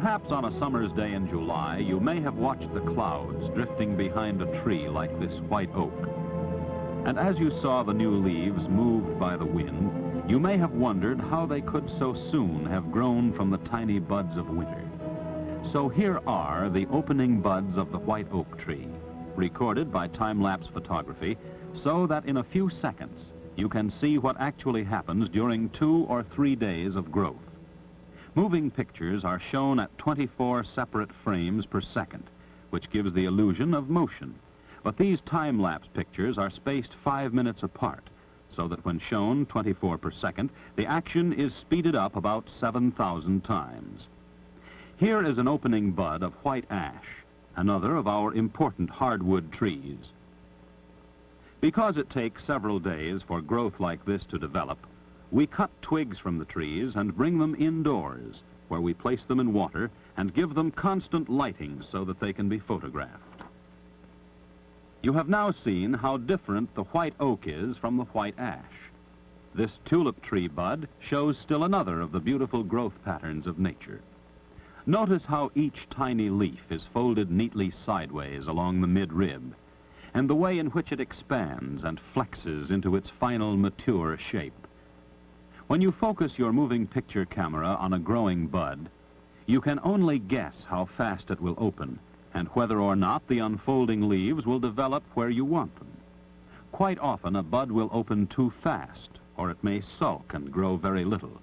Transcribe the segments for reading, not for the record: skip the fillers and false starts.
Perhaps on a summer's day in July, you may have watched the clouds drifting behind a tree like this white oak. And as you saw the new leaves moved by the wind, you may have wondered how they could so soon have grown from the tiny buds of winter. So here are the opening buds of the white oak tree, recorded by time-lapse photography, so that in a few seconds you can see what actually happens during 2 or 3 days of growth. Moving pictures are shown at 24 separate frames per second, which gives the illusion of motion. But these time-lapse pictures are spaced 5 minutes apart, so that when shown 24 per second, the action is speeded up about 7,000 times. Here is an opening bud of white ash, another of our important hardwood trees. Because it takes several days for growth like this to develop, we cut twigs from the trees and bring them indoors, where we place them in water and give them constant lighting so that they can be photographed. You have now seen how different the white oak is from the white ash. This tulip tree bud shows still another of the beautiful growth patterns of nature. Notice how each tiny leaf is folded neatly sideways along the mid-rib, and the way in which it expands and flexes into its final mature shape. When you focus your moving picture camera on a growing bud, you can only guess how fast it will open and whether or not the unfolding leaves will develop where you want them. Quite often a bud will open too fast, or it may sulk and grow very little.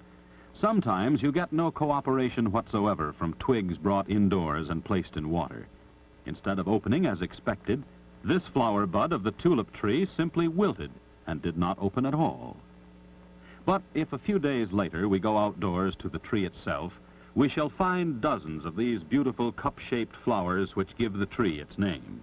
Sometimes you get no cooperation whatsoever from twigs brought indoors and placed in water. Instead of opening as expected, this flower bud of the tulip tree simply wilted and did not open at all. But if a few days later we go outdoors to the tree itself, we shall find dozens of these beautiful cup-shaped flowers which give the tree its name.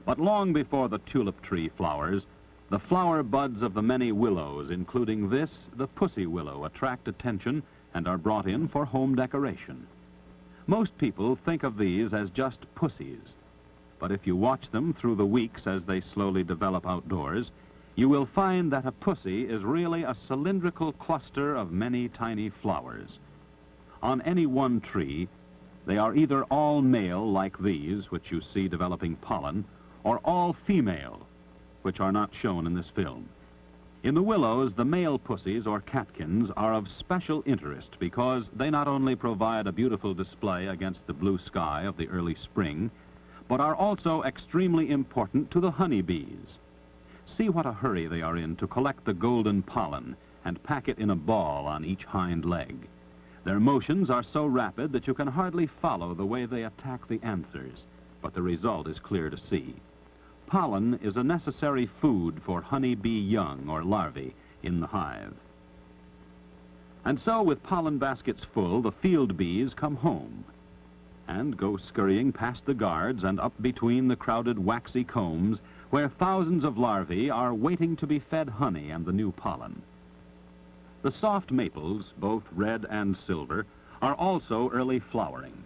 But long before the tulip tree flowers, the flower buds of the many willows, including this, the pussy willow, attract attention and are brought in for home decoration. Most people think of these as just pussies, but if you watch them through the weeks as they slowly develop outdoors, you will find that a pussy is really a cylindrical cluster of many tiny flowers. On any one tree, they are either all male, like these, which you see developing pollen, or all female, which are not shown in this film. In the willows, the male pussies, or catkins, are of special interest because they not only provide a beautiful display against the blue sky of the early spring, but are also extremely important to the honeybees. See what a hurry they are in to collect the golden pollen and pack it in a ball on each hind leg. Their motions are so rapid that you can hardly follow the way they attack the anthers, but the result is clear to see. Pollen is a necessary food for honeybee young or larvae in the hive. And so, with pollen baskets full, the field bees come home and go scurrying past the guards and up between the crowded waxy combs where thousands of larvae are waiting to be fed honey and the new pollen. The soft maples, both red and silver, are also early flowering.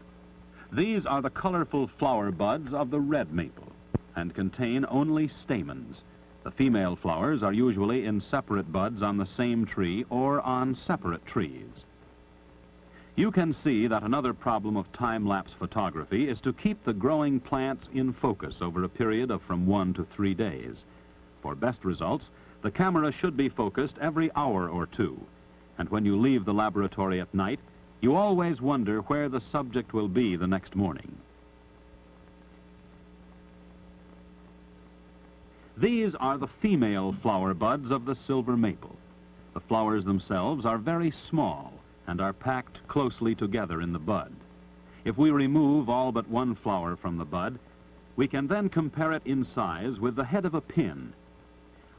These are the colorful flower buds of the red maple and contain only stamens. The female flowers are usually in separate buds on the same tree or on separate trees. You can see that another problem of time-lapse photography is to keep the growing plants in focus over a period of from 1 to 3 days. For best results, the camera should be focused every hour or 2. And when you leave the laboratory at night, you always wonder where the subject will be the next morning. These are the female flower buds of the silver maple. The flowers themselves are very small and are packed closely together in the bud. If we remove all but one flower from the bud, we can then compare it in size with the head of a pin.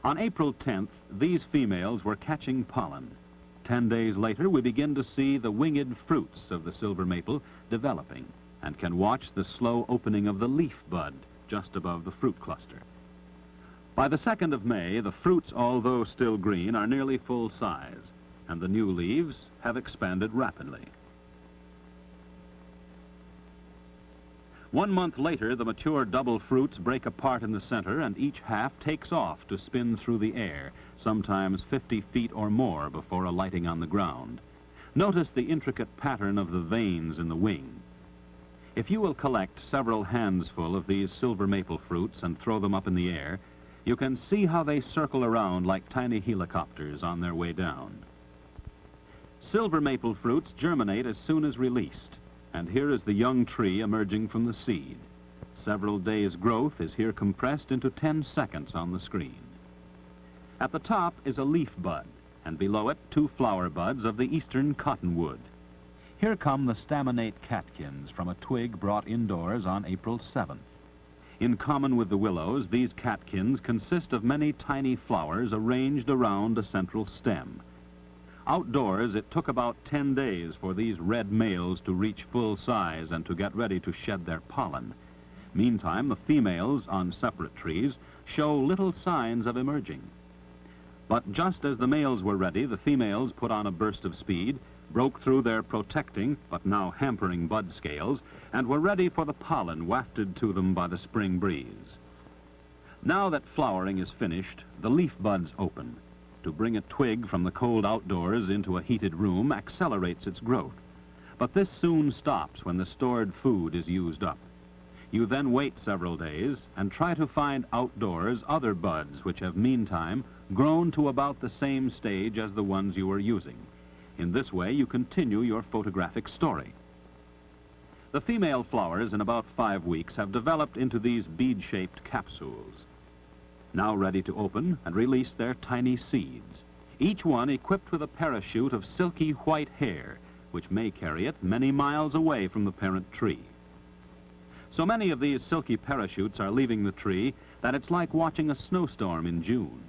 On April 10th, these females were catching pollen. 10 days later, we begin to see the winged fruits of the silver maple developing and can watch the slow opening of the leaf bud just above the fruit cluster. By the 2nd of May, the fruits, although still green, are nearly full size, and the new leaves have expanded rapidly. 1 month later, the mature double fruits break apart in the center, and each half takes off to spin through the air, sometimes 50 feet or more before alighting on the ground. Notice the intricate pattern of the veins in the wing. If you will collect several handsful of these silver maple fruits and throw them up in the air, you can see how they circle around like tiny helicopters on their way down. Silver maple fruits germinate as soon as released, and here is the young tree emerging from the seed. Several days' growth is here compressed into 10 seconds on the screen. At the top is a leaf bud, and below it 2 flower buds of the eastern cottonwood. Here come the staminate catkins from a twig brought indoors on April 7th. In common with the willows, these catkins consist of many tiny flowers arranged around a central stem. Outdoors, it took about 10 days for these red males to reach full size and to get ready to shed their pollen. Meantime, the females on separate trees show little signs of emerging. But just as the males were ready, the females put on a burst of speed, broke through their protecting but now hampering bud scales, and were ready for the pollen wafted to them by the spring breeze. Now that flowering is finished, the leaf buds open. To bring a twig from the cold outdoors into a heated room accelerates its growth. But this soon stops when the stored food is used up. You then wait several days and try to find outdoors other buds which have meantime grown to about the same stage as the ones you are using. In this way, you continue your photographic story. The female flowers in about 5 weeks have developed into these bead-shaped capsules, now ready to open and release their tiny seeds, each one equipped with a parachute of silky white hair, which may carry it many miles away from the parent tree. So many of these silky parachutes are leaving the tree that it's like watching a snowstorm in June.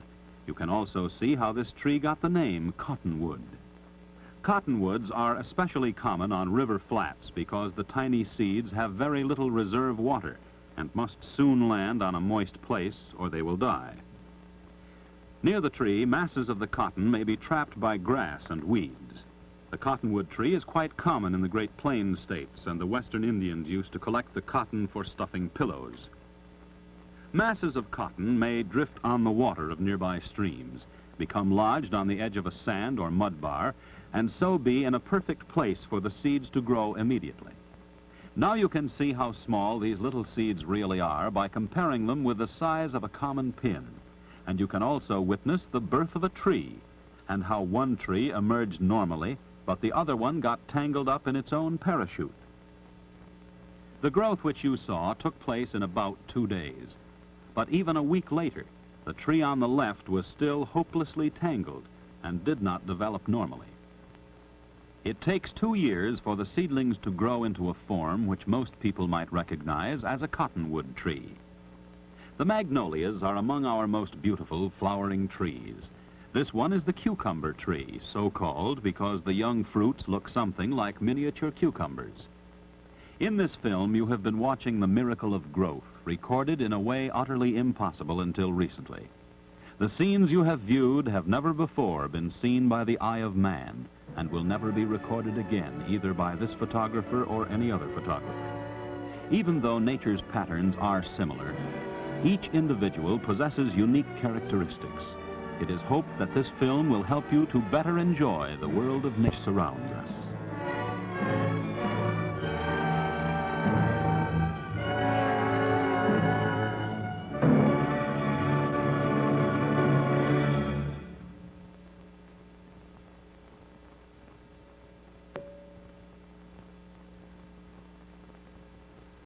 You can also see how this tree got the name cottonwood. Cottonwoods are especially common on river flats because the tiny seeds have very little reserve water and must soon land on a moist place or they will die. Near the tree, masses of the cotton may be trapped by grass and weeds. The cottonwood tree is quite common in the Great Plains states, and the Western Indians used to collect the cotton for stuffing pillows. Masses of cotton may drift on the water of nearby streams, become lodged on the edge of a sand or mud bar, and so be in a perfect place for the seeds to grow immediately. Now you can see how small these little seeds really are by comparing them with the size of a common pin, and you can also witness the birth of a tree, and how one tree emerged normally, but the other one got tangled up in its own parachute. The growth which you saw took place in about 2 days, but even a week later, the tree on the left was still hopelessly tangled and did not develop normally. It takes 2 years for the seedlings to grow into a form which most people might recognize as a cottonwood tree. The magnolias are among our most beautiful flowering trees. This one is the cucumber tree, so called because the young fruits look something like miniature cucumbers. In this film, you have been watching the miracle of growth, recorded in a way utterly impossible until recently. The scenes you have viewed have never before been seen by the eye of man, and will never be recorded again, either by this photographer or any other photographer. Even though nature's patterns are similar, each individual possesses unique characteristics. It is hoped that this film will help you to better enjoy the world of nature surrounds us.